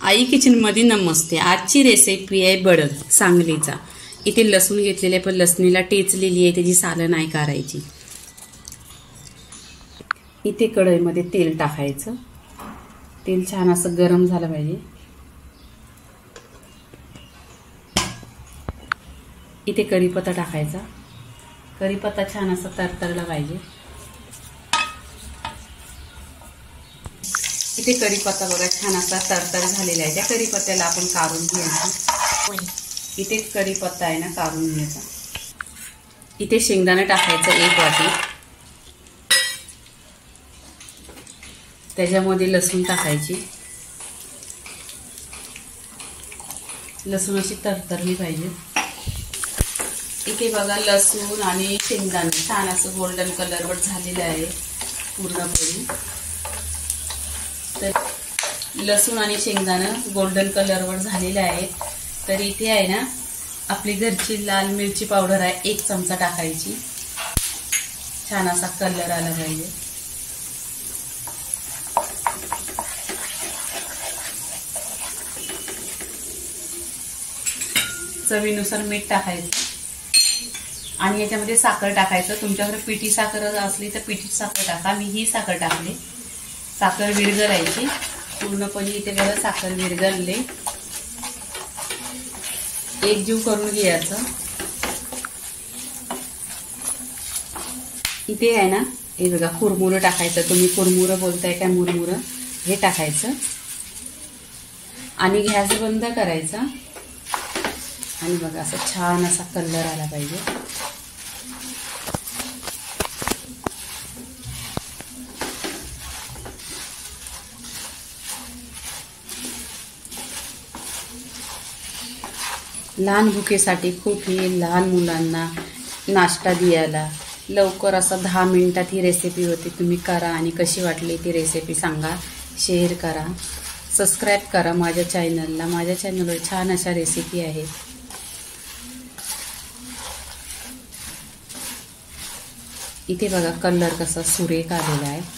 आई किचनमध्ये नमस्ते। आजची रेसिपी आहे बडग सांगलीचा। इथे लसूण घेतलेले पण लसणीला टेचलेली आहे, त्याची सालं नाही करायची। इथे कढईमध्ये तेल टाकायचं। तेल छान असं गरम झालं पाहिजे। इथे कढीपत्ता टाकायचा। कढीपत्ता छान असा तरतरला पाहिजे। इथे कढीपत्ता बघा छान असा तरतर झालेला आहे। त्या कढीपत्त्याला आपण काढून घ्यायचं। इथे कढीपत्ता आहे ना काढून घ्यायचा। इथे शेंगदाणे टाकायचं 1 वाटी। त्याच्यामध्ये लसूण टाकायची। लसूण अशी तरतरली पाहिजे। इथे बघा लसूण आणि शेंगदाणे छान असं गोल्डन कलरवर झालेलं आहे पूर्णपणे। तर लसूण आणि शेंगदाणं गोल्डन कलरवर झालेलं आहे। तर इथे आहे ना आपली घरची लाल मिरची पावडर आहे 1 चमचा टाकायची। छान असा कलर आला पाहिजे। चवीनुसार मीठ टाकायचं आणि याच्यामध्ये साखर टाकायचं। तुमच्याकडे पिठी साखर असली तर पिठी साखर टाका। मी ही साखर टाकली। साखर विरघळायची पूर्णपणे। इथे बघा साखर विरघळले। एकजीव करून घ्यायचं। इथे आहे ना हे बघा कुरमुरं टाकायचं। तुम्ही कुरमुरं बोलताय काय मुरमुरं, हे टाकायचं आणि गॅस बंद करायचा। आणि बघा असं छान असा कलर आला पाहिजे। लहान भुकेसाठी खूप ही लहान मुलांना नाश्ता द्यायला लवकर असं 10 मिनिटात ही रेसिपी होती। तुम्ही करा आणि कशी वाटली ती रेसिपी सांगा, शेअर करा, सबस्क्राईब करा माझ्या चॅनलला। माझ्या चॅनलवर छान अशा रेसिपी आहेत। इथे बघा कलर कसा सुरेख आलेला आहे।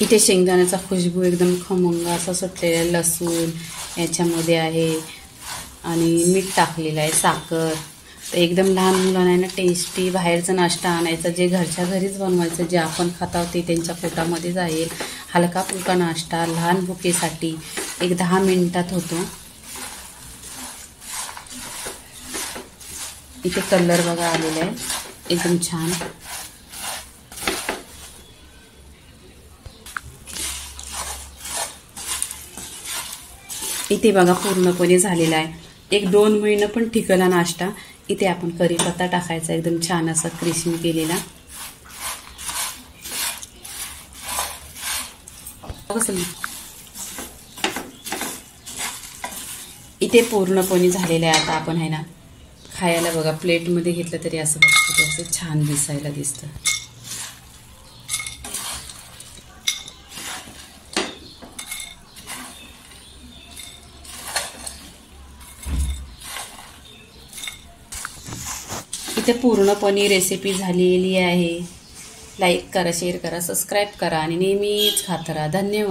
इथे शेंगदाण्याचा खुशबू एकदम खमंग असा सुटलेला लसूण याच्यामध्ये आहे आणि मीठ टाकलेलं आहे, साखर। तर एकदम लहान मुलांना ना टेस्टी बाहेरचा नाश्ता आणायचा, जे घरच्या घरीच बनवायचं, जे आपण खातो ते त्यांच्या पोटामध्ये जाईल। हलका फुलका नाश्ता लहान भुकेसाठी 10 मिनिटात होतो। इथे कलर बघा आलेला आहे एकदम छान। इथे बघा पूर्णपणे झालेला आहे। 1-2 महिने पण टिकला नाश्ता। इथे आपण कढीपत्ता टाकायचा एकदम छान असा क्रिस्पी केलेला। इथे पूर्णपणे झालेला आहे। आता आपण आहे ना खायला बघा प्लेटमध्ये घेतलं तरी असं बघतो असं छान दिसायला दिसतं। इथे पूर्णपणे रेसिपी झालेली आहे। लाईक करा, शेअर करा, सबस्क्राईब करा आणि नेहमीच खात राहा। धन्यवाद।